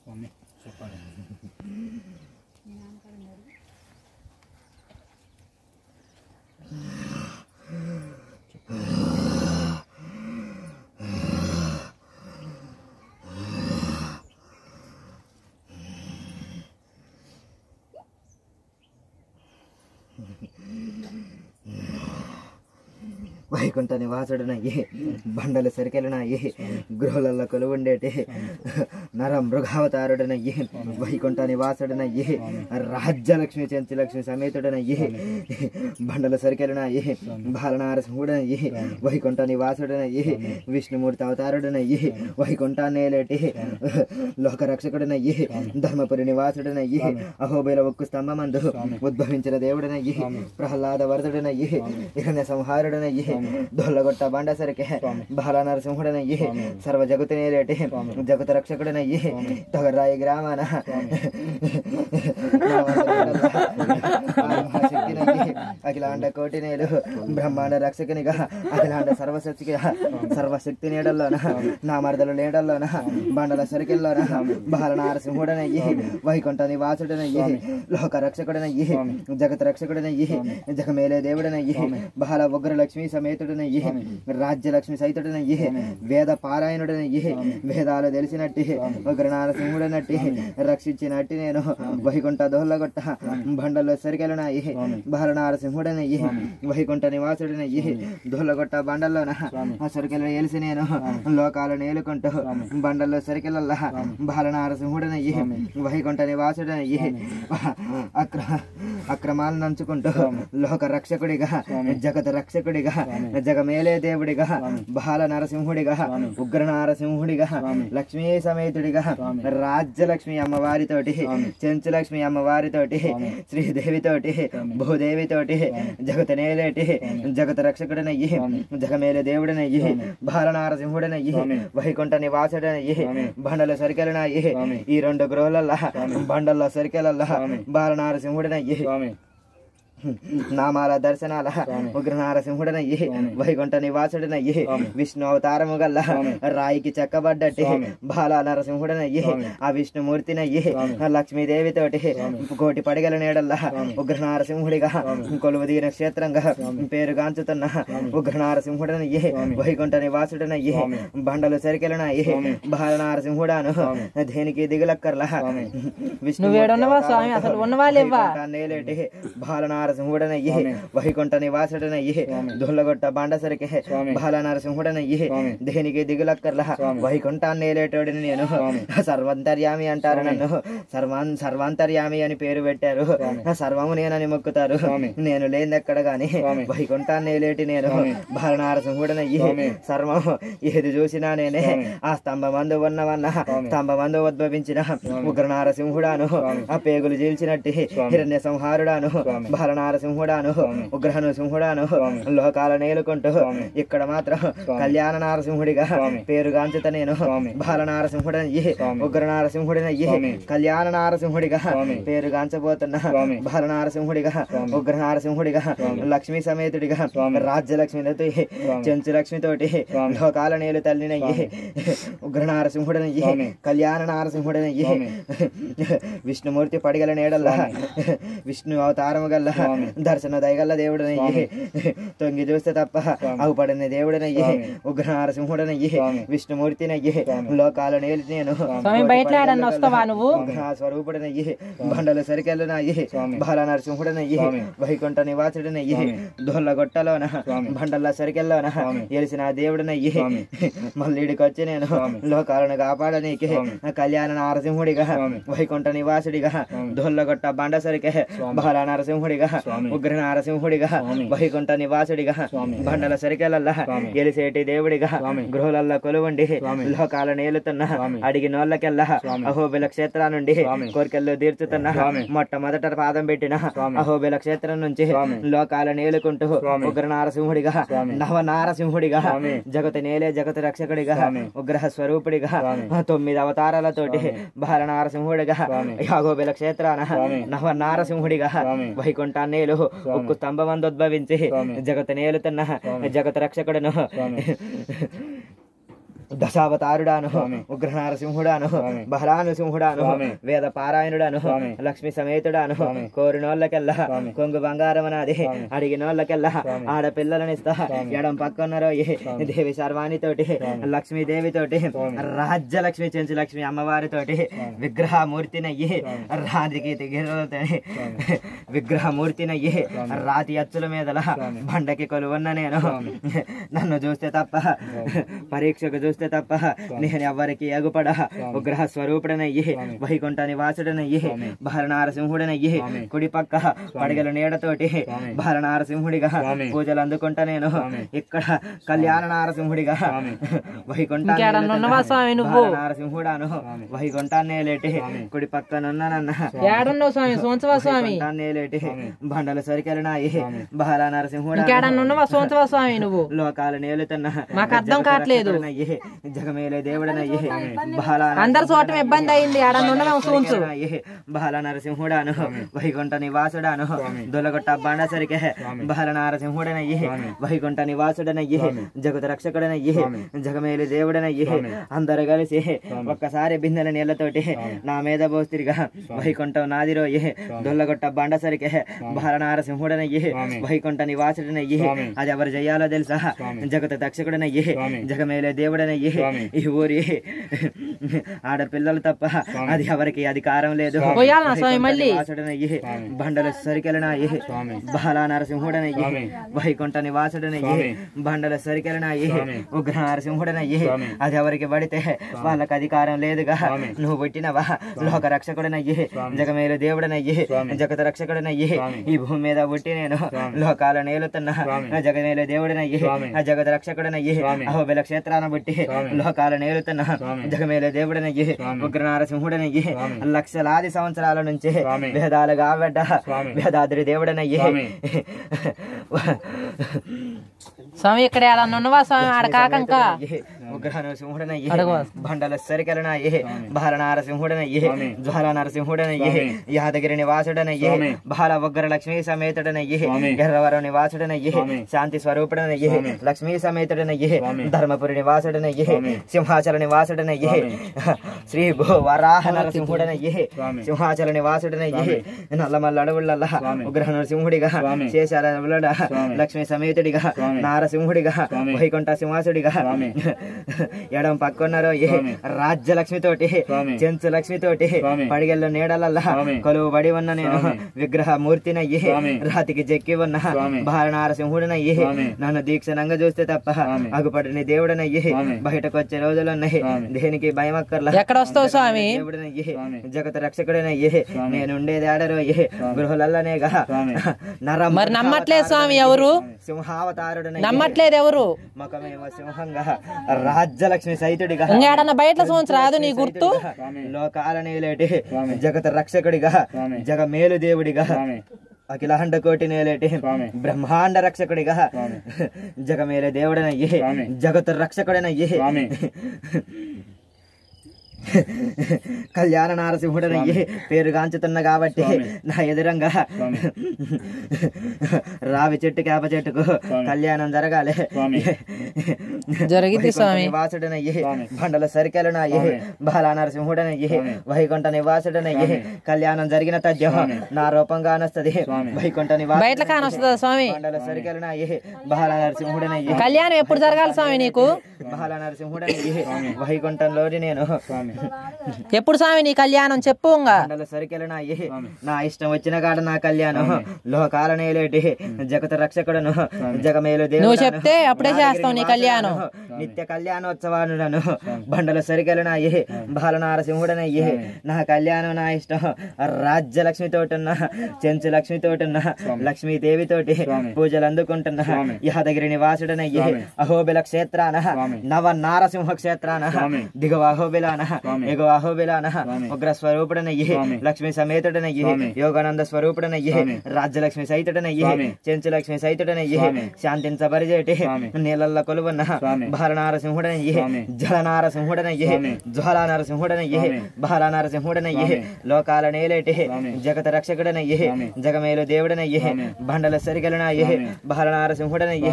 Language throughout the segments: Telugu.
స్వామి చెప్పండి. వైకుంఠ నివాసుడనయ్యి బండలు సరికెలనయ్యి గృహలలో కొలువుండేటి నర మృగావతారుడనయ్యి వైకుంఠ నివాసుడనయ్యి రాజ్యలక్ష్మి చెంచులక్ష్మి సమేతుడనయ్యి బండల సరికెలనయ్యి బాలనారసింహుడనయ్యి వైకుంఠ నివాసుడనయ్యి విష్ణుమూర్తి అవతారుడనయ్యి వైకుంఠాన్నేలేటి లోకరక్షకుడనయ్యి ధర్మపురి నివాసుడనయ్యి అహోబిల ఉక్కు స్తంభమందు ఉద్భవించిన దేవుడనయ్యి ప్రహ్లాద వరదుడనయ్యి హిరణ్య సంహారుడనయ్యి దొల్లగొట్ట బండ సరికే బాల నరసింహుడనయ్యి సర్వ జగతునేలేటి జగత రక్షకుడనయ్యి తొగరాయి గ్రామాన శక్తినయ్యి అఖిలాండ కోటి నేలు బ్రహ్మాండ రక్షకునిగా అఖిలాండ సర్వశక్తి నీడల్లోన నా మరదలు నీడల్లోన బండల సరికెల్లోన బాల నరసింహుడనయ్యి వైకుంఠ నివాసుడనయ్యి లోక రక్షకుడనయ్యి జగత రక్షకుడనయ్యి జగమేలే దేవుడనయ్యి బాల ఉగ్ర లక్ష్మీ సమేతుడనయ్యి రాజ్యలక్ష్మి సైతుడనయ్యి వేద పారాయణుడనయ్యి వేదాలు తెలిసినట్టి ఉగ్ర నారసింహుడనట్టి రక్షించినట్టి నేను వైకుంఠ దోహలగొట్ట బండల్లో సరికెలనాయి బాల నారసింహుడనయ్యి వైకుంఠ నివాసుడనయ్యి దోహలగొట్ట బండల్లోన సరికెల ఏలిసి నేను లోకాలు నేలుకుంటూ బండల్లో సరికెలల్లా బాల నారసింహుడనయ్యి వైకుంఠ నివాసుడనయ్యి అక్రమాలను నంచుకుంటూ లోక రక్షకుడిగా జగత రక్షకుడిగా జగమేలే దేవుడిగా బాల నరసింహుడిగా ఉగ్ర నారసింహుడిగా లక్ష్మీ సమేతుడిగా రాజ్యలక్ష్మి అమ్మవారితోటి చెంచులక్ష్మి అమ్మవారితోటి శ్రీదేవితోటి భూదేవితోటి జగతనేలేటి జగత రక్షకుడనయ్యి జగమేలే దేవుడనయ్యి బాల నారసింహుడనయ్యి వైకుంఠ నివాసుడనయ్యి బండల సరికెలనయ్యి ఈ రెండు గృహలల్లా బండల్లో సరికెలల్లా బాల నారసింహుడనయ్యి నామాల దర్శనాల ఉగ్ర నారసింహుడనయ్యి వైకుంఠ నివాసుడనయ్యి విష్ణు అవతారము గల్ల రాయికి చెక్కబడ్డట్టి బాల నరసింహుడనయ్యి ఆ విష్ణుమూర్తినయ్యి లక్ష్మీదేవితోటి కోటి పడిగల నీడల్లా ఉగ్ర నారసింహుడిగా కొలువుదీన క్షేత్రంగా పేరుగాంచుతున్న ఉగ్ర నారసింహుడనయ్యి వైకుంఠ నివాసుడనయ్యి బండలు సరికెలనయ్యి బాల నారసింహుడాను దేనికి దిగులక్కర్లా విష్ణు బాల నరసింహుడనయ్యి వైకుంఠ నివాసుడనయ్యి దొల్లగొట్ట బాండసరికి బాల నరసింహుడనయ్యి దేనికి దిగులక్కర్లా వైకుంఠాన్ని ఏలేటోడిని నేను సర్వంతర్యామి అంటారు నన్ను సర్వాంతర్యామి అని పేరు పెట్టారు సర్వము నేనని మొక్కుతారు నేను లేదెక్కడ గాని వైకుంఠాన్ని ఏలేటి నేను బాల నరసింహుడనయ్యి సర్వం ఏది చూసినా నేనే ఆ స్తంభమందు ఉన్నవన్న స్తంభమందు ఉద్భవించిన ఉగ్ర నారసింహుడాను ఆ పేగులు చీల్చినట్టి హిరణ్య సంహారుడాను బాల నారసింహుడాను ఉగ్రహను సింహుడాను లోకాల నేలుకుంటూ ఇక్కడ మాత్రం కళ్యాణ నారసింహుడిగా పేరుగాంచుత నేను బాల నారసింహుడనయ్యి ఉగ్ర నారసింహుడినయ్యి కళ్యాణ నారసింహుడిగా పేరుగాంచబోతున్నా బాల నారసింహుడిగా ఉగ్ర నారసింహుడిగా లక్ష్మీ సమేతుడిగా రాజ్యలక్ష్మితో చెంచులక్ష్మితోటి లోకాల నేలు తల్లినయ్యి ఉగ్ర నారసింహుడనయ్యి కళ్యాణ నారసింహుడనయ్యి విష్ణుమూర్తి పడిగల నేడల్లా విష్ణు అవతారము గల్ల దర్శన దయగల్ల దేవుడనయ్యి తొంగి చూస్తే తప్ప అవుపడిన దేవుడనయ్యి ఉగ్ర నారసింహుడనయ్యి విష్ణుమూర్తినయ్యి లోకాల నేలు నేను స్వరూపుడనయ్యి బండల సరికెళ్ళనయ్యి బాల నరసింహుడనయ్యి వైకుంఠ నివాసుడనయ్యి దొల్లగొట్టలోన బండల సరికెల్లోన ఎలిసిన దేవుడనయ్యి మళ్ళీడికొచ్చి నేను లోకాలను కాపాడనీకి కళ్యాణ నారసింహుడిగా వైకుంఠ నివాసుడిగా దొల్లగొట్ట బండ సరికే బాల నరసింహుడిగా ఉగ్ర నారసింహుడిగా వైకుంఠ నివాసుడిగా బండల సరికెలల్లా ఎలిసేటి దేవుడిగా గృహలల్లో కొలువుండి లోకాల నేలుతున్న అడిగి నోళ్ళకెల్లా అహోబిల క్షేత్రా నుండి కోరికల్లో తీర్చుతున్న మొట్టమొదట పాదం పెట్టిన అహోబిల క్షేత్రం నుంచి లోకాల నేలుకుంటూ ఉగ్ర నారసింహుడిగా నవ నారసింహుడిగా జగత నేలే జగత రక్షకుడిగా ఉగ్రహ స్వరూపుడిగా 9 అవతారాలతోటి బాల నారసింహుడిగా అహోబిల క్షేత్రాన నవ నారసింహుడిగా వైకుంఠాన్నేలు ఉక్కు స్తంభమందుద్భవించి జగత నేలుతున్న జగత రక్షకుడును దశావతారుడాను ఉగ్ర నరసింహుడాను బహరానసింహుడాను వేద పారాయణుడాను లక్ష్మి సమేతుడాను కోరినోళ్ళకెల్లా కొంగు బంగారమనాది అడిగినోళ్ళకెల్లా ఆడపిల్లలనిస్తా ఎడం పక్కన్నరో దేవి సర్వాణితోటి లక్ష్మీదేవితోటి రాజ్యలక్ష్మి చెంచు లక్ష్మి అమ్మవారితోటి విగ్రహమూర్తినయ్యి రాతికి గిర్రలతో విగ్రహమూర్తినయ్యి రాతి అచ్చుల మీదల బండకి కొలువన్న నేను నన్ను చూస్తే తప్ప పరీక్షకు చూస్తే తప్ప నేను ఎవరికి ఎగుపడ ఉగ్రహ స్వరూపుడనయ్యి వైకుంఠ నివాసుడనయ్యి బాలనారసింహుడనయ్యి కుడి పక్క పడగల నీడతోటి బాలనారసింహుడిగా పూజలు అందుకుంటా నేను ఇక్కడ కళ్యాణ నారసింహుడిగా వైకుంఠాన్ని నారసింహుడాను వైకుంఠాన్నే లేటి కుడి పక్కనున్నానన్న లేటి బండల సరికెళ్ళనాయి బాల నరసింహుడు లోకాలు నేలుతున్నా మాకు అర్థం కావట్లేదు జగమేలే దేవుడనయ్యి అందరు చూడటం ఇబ్బంది అయింది బాల నరసింహుడాను వైకుంఠ నివాసుడాను దొలగొట్ట బండ సరికే బాల నరసింహుడనయ్యి వైకుంఠ నివాసుడనయ్యి జగత రక్షకుడనయ్యి జగమేలి దేవుడనయ్యి అందరు కలిసి ఒక్కసారి బిందెల నీళ్లతోటి నా మీద పోస్తిరిగా వైకుంఠం నాదిరోయి దొల్లగొట్ట బండ సరికే బాల నరసింహుడనయ్యి వైకుంఠ నివాసుడనయ్యి అది ఎవరు చెయ్యాలో తెలుసా జగత దక్షకుడనయ్యి జగమేలే దేవుడనయ్యి ఈ ఊరి ఆడపిల్లలు తప్ప అది ఎవరికి అధికారం లేదు నివాసుడనయ్యి బండల సరికెలనాయి బాల నరసింహుడనయ్యి వైకుంఠ నివాసుడనయ్యి బండల సరికెలనాయి ఉగ్ర నరసింహుడనయ్యి అది ఎవరికి పడితే వాళ్ళకి అధికారం లేదుగా నువ్వు పుట్టినవా లోక రక్షకుడనయ్యి జగమేలు దేవుడనయ్యి జగత రక్షకుడనయ్యి ఈ భూమి మీద పుట్టి నేను లోకాల నేలుతున్నా జగమేలు దేవుడనయ్యి జగత రక్షకుడనయ్యి అహోబిల క్షేత్రాన పుట్టి లోకాల నేలుతున్నా జగమేలు దేవుడనయ్యి ఉగ్ర నరసింహుడనయ్యి లక్షలాది సంవత్సరాల నుంచి వేదాలు కాబడ్డ వేదాద్రి దేవుడనయ్యి స్వామి ఇక్కడ ఉన్నవా స్వామి ఆడ కాకంక ఉగ్ర నరసింహుడనయ్యి బండల సరికెలనాయి బాల నరసింహుడనయ్యి జ్వాల నరసింహుడనయ్యి యాదగిరి నివాసుడనయ్యి బాల ఉగ్ర లక్ష్మీ సమేతుడనయ్యి ఎర్రవరం నివాసుడనయ్యి శాంతి స్వరూపుడనయ్యి లక్ష్మీ సమేతుడనయ్యి ధర్మపురి నివాసుడనయ్యి సింహాచల నివాసుడనయ్యి శ్రీ భూ వరాహ నరసింహుడనయ్యి సింహాచల నివాసుడనయ్యి నల్లమల్ల అడవులల్లా ఉగ్ర నరసింహుడిగా శేషాల లక్ష్మీ సమేతుడిగా నారసింహుడిగా వైకుంఠ సింహాసుడిగా ఎడం పక్కన్నారో రాజ్యలక్ష్మితోటి చెంచు లక్ష్మితోటి పడిగల్లో నీడలల్లా కొలువు బడి ఉన్న నేను విగ్రహ మూర్తినయ్యి రాతికి చెక్కి ఉన్న బాల నారసింహుడినయ్యి నన్ను దీక్షణంగా చూస్తే తప్ప అగుపడిని దేవుడనయ్యి బయటకు వచ్చే రోజులున్నాయి దేనికి భయం అక్కర్లా ఎక్కడ వస్తావు స్వామి దేవుడనయ్యి జగత రక్షకుడనయ్యి నేనుండేది ఆడరోయ్యి గృహలల్లనేగా మరి నమ్మట్లేదు స్వామి ఎవరు సింహావతారుడనయ్యి నమ్మట్లేదు ఎవరు మకమేమో సింహంగా రాజ్యలక్ష్మి సైతుడిగా బయట సంవత్సరాదు నీ గుర్తు లోకాలనేలేటి జగత రక్షకుడిగా జగమేలు దేవుడిగా అఖిలాండ కోటి నేలేటి బ్రహ్మాండ రక్షకుడిగా జగమేలే దేవుడనయ్యి జగత రక్షకుడనయ్యి కళ్యాణ నారసింహుడనయ్యి పేరుగాంచుతున్నా కాబట్టి నా ఎదురంగా రావి చెట్టు కేప చెట్టుకు కళ్యాణం జరగాలి జరిగింది స్వామి నివాసుడనయ్యి బండల సరికెలనాయి బాల నరసింహుడనయ్యి వైకుంఠ నివాసుడనయ్యి కళ్యాణం జరిగిన తథ్యం నా రూపంగా అనొస్తది వైకుంఠ బయట కానొస్తుందా స్వామి బండల సరికెలనాయి బాల నరసింహుడనయ్యి కళ్యాణం ఎప్పుడు జరగాలి స్వామి నీకు బాల నరసింహుడనయ్యి వైకుంఠంలోని నేను ఎప్పుడు స్వామి నీ కళ్యాణం చెప్పు సరికెలనాయి నా ఇష్టం వచ్చిన కాడ నా కళ్యాణం లోకాలనేలేటి జగత రక్షకుడను జగమేలు దేవుడు నువ్వు చెప్తే అప్పుడే చేస్తావు నీ కళ్యాణం నిత్య కళ్యాణోత్సవానుడను బండల సరికెలనాయి బాల నారసింహుడనయ్యి నా కళ్యాణం నా ఇష్టం రాజ్యలక్ష్మితోటున్న చెంచు లక్ష్మితోటున్న లక్ష్మీదేవితోటి పూజలు అందుకుంటున్నా యాదగిరి నివాసుడనయ్యి అహోబిల క్షేత్రాన నవ నారసింహ క్షేత్రాన దిగువ అహోబిలాన ఎగువ అహోబిలాన ఉగ్ర స్వరూపుడనయ్యి లక్ష్మి సమేతుడనయ్యి యోగానంద స్వరూపుడనయ్యి రాజ్యలక్ష్మి సైతుడనయ్యి చెంచు లక్ష్మి సైతుడనయ్యి శాంతించబరిజేటి నీళ్ళల్లో కొలువున్న బాల నారసింహుడనయ్యి జల నారసింహుడనయ్యి జ్వాల నరసింహుడనయ్యి బాల నరసింహుడనయ్యి లోకాల నేలేటి జగత రక్షకుడనయ్యి జగమేలు దేవుడనయ్యి బండల సరిగలనయ్యి బాల నారసింహుడనయ్యి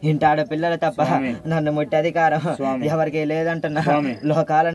ఇంటి ఆడపిల్లలు తప్ప నన్ను ముట్టి అధికారం ఎవరికి లేదంటున్నా లోకాల